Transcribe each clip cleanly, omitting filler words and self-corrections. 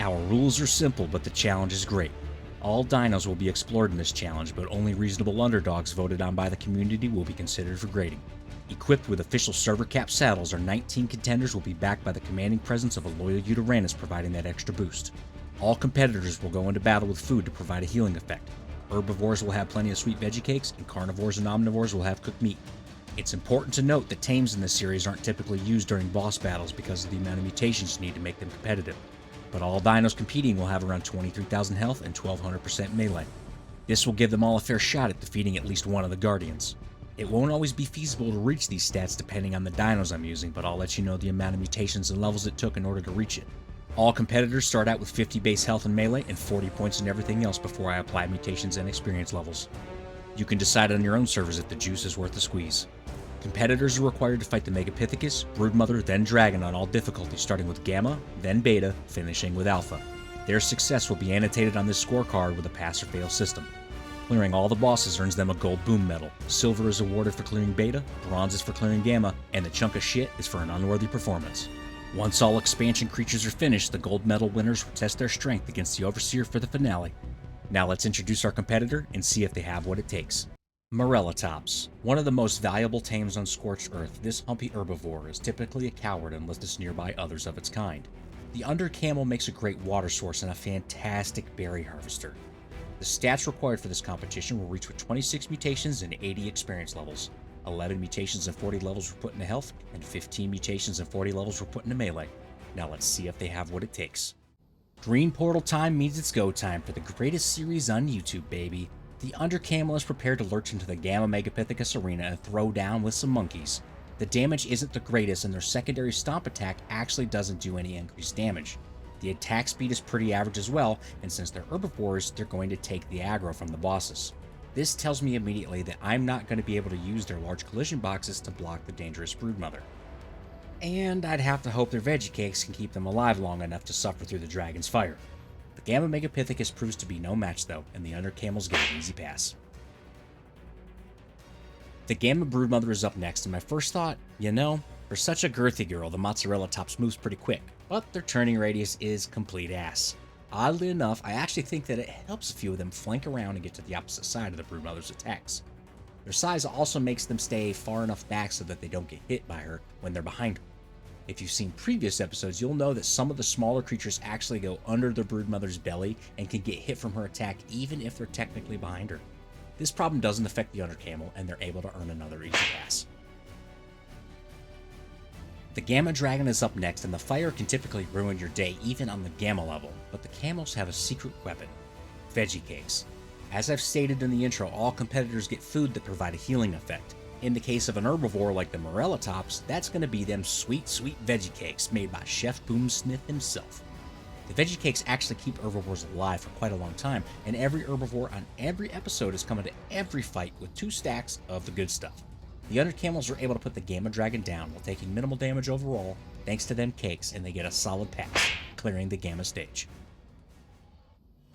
Our rules are simple, but the challenge is great. All dinos will be explored in this challenge, but only reasonable underdogs voted on by the community will be considered for grading. Equipped with official server cap saddles, our 19 contenders will be backed by the commanding presence of a loyal Uteranus providing that extra boost. All competitors will go into battle with food to provide a healing effect. Herbivores will have plenty of sweet veggie cakes, and carnivores and omnivores will have cooked meat. It's important to note that tames in this series aren't typically used during boss battles because of the amount of mutations you need to make them competitive. But all dinos competing will have around 23,000 health and 1200% melee. This will give them all a fair shot at defeating at least one of the guardians. It won't always be feasible to reach these stats depending on the dinos I'm using, but I'll let you know the amount of mutations and levels it took in order to reach it. All competitors start out with 50 base health and melee and 40 points in everything else before I apply mutations and experience levels. You can decide on your own servers if the juice is worth the squeeze. Competitors are required to fight the Megapithecus, Broodmother, then Dragon on all difficulties, starting with Gamma, then Beta, finishing with Alpha. Their success will be annotated on this scorecard with a pass-or-fail system. Clearing all the bosses earns them a gold boom medal. Silver is awarded for clearing Beta, bronze is for clearing Gamma, and the chunk of shit is for an unworthy performance. Once all expansion creatures are finished, the gold medal winners will test their strength against the Overseer for the finale. Now let's introduce our competitor and see if they have what it takes. Morellatops. One of the most valuable tames on Scorched Earth, this humpy herbivore is typically a coward unless it's nearby others of its kind. The under camel makes a great water source and a fantastic berry harvester. The stats required for this competition will reach with 26 mutations and 80 experience levels. 11 mutations and 40 levels were put into health, and 15 mutations and 40 levels were put into melee. Now let's see if they have what it takes. Green portal time means it's go time for the greatest series on YouTube, baby. The under camel is prepared to lurch into the Gamma Megapithecus arena and throw down with some monkeys. The damage isn't the greatest, and their secondary stomp attack actually doesn't do any increased damage. The attack speed is pretty average as well, and since they're herbivores, they're going to take the aggro from the bosses. This tells me immediately that I'm not going to be able to use their large collision boxes to block the dangerous Broodmother. And I'd have to hope their veggie cakes can keep them alive long enough to suffer through the dragon's fire. The Gamma Megapithecus proves to be no match though, and the under camels get an easy pass. The Gamma Broodmother is up next, and my first thought, for such a girthy girl, the Morellatops moves pretty quick, but their turning radius is complete ass. Oddly enough, I actually think that it helps a few of them flank around and get to the opposite side of the Broodmother's attacks. Their size also makes them stay far enough back so that they don't get hit by her when they're behind her. If you've seen previous episodes, you'll know that some of the smaller creatures actually go under the Broodmother's belly and can get hit from her attack even if they're technically behind her. This problem doesn't affect the under camel, and they're able to earn another easy pass. The Gamma Dragon is up next, and the fire can typically ruin your day even on the Gamma level, but the camels have a secret weapon: veggie cakes. As I've stated in the intro, all competitors get food that provide a healing effect. In the case of an herbivore like the Morellatops, that's going to be them sweet, sweet veggie cakes made by Chef Boomsmith himself. The veggie cakes actually keep herbivores alive for quite a long time, and every herbivore on every episode is coming to every fight with 2 stacks of the good stuff. The under camels are able to put the Gamma Dragon down while taking minimal damage overall thanks to them cakes, and they get a solid pass, clearing the Gamma stage.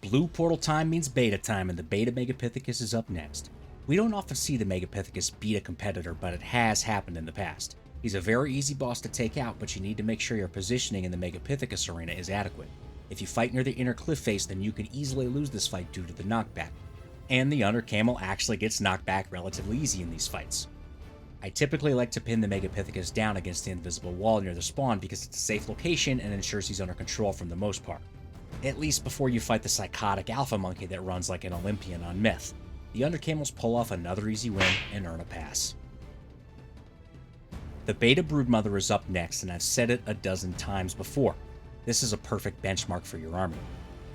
Blue portal time means beta time, and the Beta Megapithecus is up next. We don't often see the Megapithecus beat a competitor, but it has happened in the past. He's a very easy boss to take out, but you need to make sure your positioning in the Megapithecus arena is adequate. If you fight near the inner cliff face, then you could easily lose this fight due to the knockback. And the under camel actually gets knocked back relatively easy in these fights. I typically like to pin the Megapithecus down against the invisible wall near the spawn because it's a safe location and ensures he's under control for the most part. At least before you fight the psychotic alpha monkey that runs like an Olympian on meth. The under camels pull off another easy win and earn a pass. The Beta Broodmother is up next, and I've said it a dozen times before. This is a perfect benchmark for your army.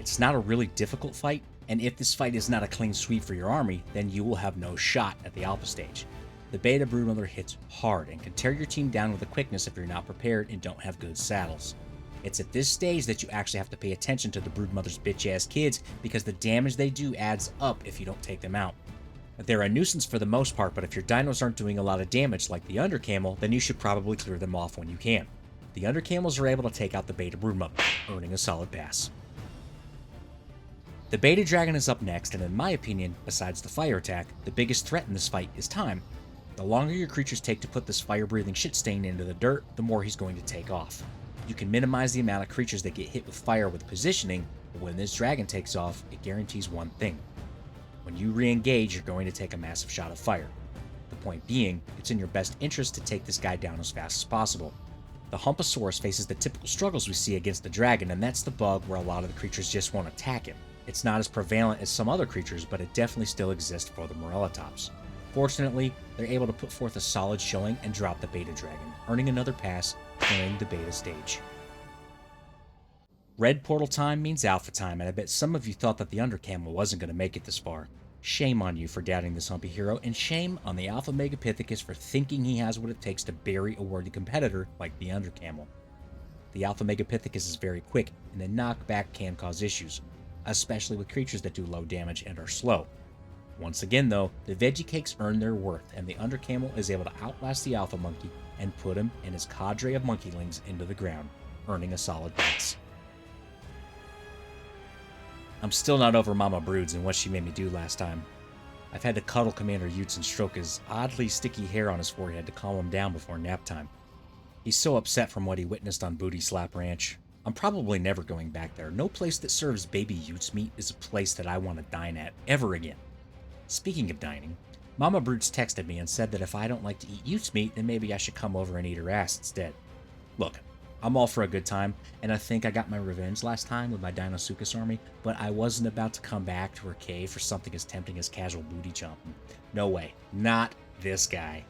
It's not a really difficult fight, and if this fight is not a clean sweep for your army, then you will have no shot at the alpha stage. The Beta Broodmother hits hard and can tear your team down with a quickness if you're not prepared and don't have good saddles. It's at this stage that you actually have to pay attention to the Broodmother's bitch-ass kids because the damage they do adds up if you don't take them out. They're a nuisance for the most part, but if your dinos aren't doing a lot of damage like the under camel, then you should probably clear them off when you can. The under camels are able to take out the Beta Broodmother, earning a solid pass. The Beta Dragon is up next, and in my opinion, besides the fire attack, the biggest threat in this fight is time. The longer your creatures take to put this fire-breathing shit stain into the dirt, the more he's going to take off. You can minimize the amount of creatures that get hit with fire with positioning, but when this dragon takes off, it guarantees one thing. When you re-engage, you're going to take a massive shot of fire. The point being, it's in your best interest to take this guy down as fast as possible. The Humposaurus faces the typical struggles we see against the dragon, and that's the bug where a lot of the creatures just won't attack him. It's not as prevalent as some other creatures, but it definitely still exists for the Morellatops. Fortunately, they're able to put forth a solid showing and drop the beta dragon, earning another pass, clearing the beta stage. Red portal time means alpha time, and I bet some of you thought that the undercamel wasn't going to make it this far. Shame on you for doubting this humpy hero, and shame on the Alpha Megapithecus for thinking he has what it takes to bury a worthy competitor like the undercamel. The Alpha Megapithecus is very quick, and the knockback can cause issues, especially with creatures that do low damage and are slow. Once again though, the veggie cakes earn their worth, and the undercamel is able to outlast the alpha monkey and put him and his cadre of monkeylings into the ground, earning a solid pass. I'm still not over Mama Broods and what she made me do last time. I've had to cuddle Commander Utes and stroke his oddly sticky hair on his forehead to calm him down before nap time. He's so upset from what he witnessed on Booty Slap Ranch. I'm probably never going back there. No place that serves baby Utes meat is a place that I want to dine at ever again. Speaking of dining, Mama Broods texted me and said that if I don't like to eat Utes meat, then maybe I should come over and eat her ass instead. Look, I'm all for a good time, and I think I got my revenge last time with my Dinosuchus army, but I wasn't about to come back to her cave for something as tempting as casual booty chomping. No way. Not this guy.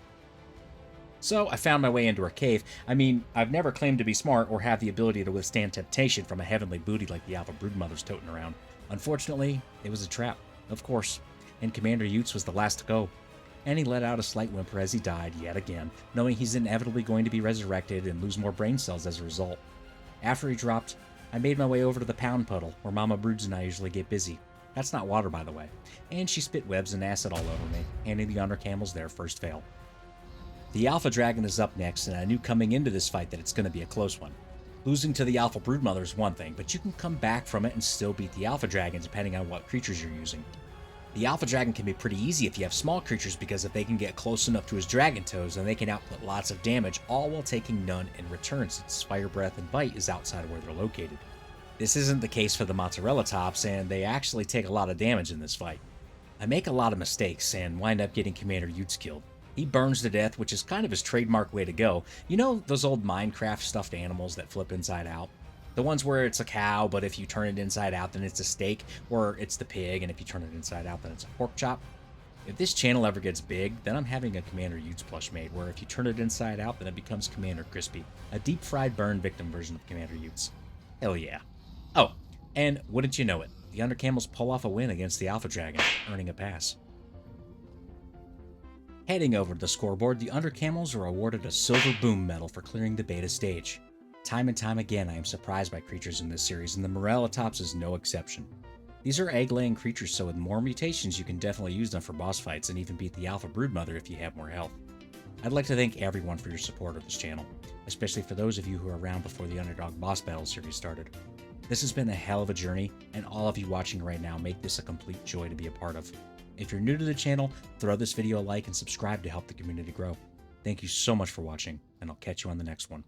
So I found my way into her cave. I mean, I've never claimed to be smart or have the ability to withstand temptation from a heavenly booty like the Alpha Broodmother's toting around. Unfortunately, it was a trap, of course, and Commander Utes was the last to go. And he let out a slight whimper as he died yet again, knowing he's inevitably going to be resurrected and lose more brain cells as a result. After he dropped, I made my way over to the pound puddle, where Mama Broods and I usually get busy. That's not water, by the way. And she spit webs and acid all over me, handing the undercamels their first fail. The Alpha Dragon is up next, and I knew coming into this fight that it's going to be a close one. Losing to the Alpha Broodmother is one thing, but you can come back from it and still beat the Alpha Dragon depending on what creatures you're using. The Alpha Dragon can be pretty easy if you have small creatures because if they can get close enough to his dragon toes, then they can output lots of damage, all while taking none in return since Fire Breath and Bite is outside of where they're located. This isn't the case for the Morellatops, and they actually take a lot of damage in this fight. I make a lot of mistakes and wind up getting Commander Utes killed. He burns to death, which is kind of his trademark way to go. You know those old Minecraft stuffed animals that flip inside out? The ones where it's a cow, but if you turn it inside out, then it's a steak, or it's the pig, and if you turn it inside out, then it's a pork chop. If this channel ever gets big, then I'm having a Commander Utes plush made, where if you turn it inside out, then it becomes Commander Crispy, a deep-fried burn victim version of Commander Utes. Hell yeah. Oh, and wouldn't you know it, the Undercamels pull off a win against the Alpha Dragon, earning a pass. Heading over to the scoreboard, the Undercamels are awarded a silver boom medal for clearing the beta stage. Time and time again, I am surprised by creatures in this series, and the Morellatops is no exception. These are egg-laying creatures, so with more mutations, you can definitely use them for boss fights and even beat the Alpha Broodmother if you have more health. I'd like to thank everyone for your support of this channel, especially for those of you who were around before the Underdog Boss Battle series started. This has been a hell of a journey, and all of you watching right now make this a complete joy to be a part of. If you're new to the channel, throw this video a like and subscribe to help the community grow. Thank you so much for watching, and I'll catch you on the next one.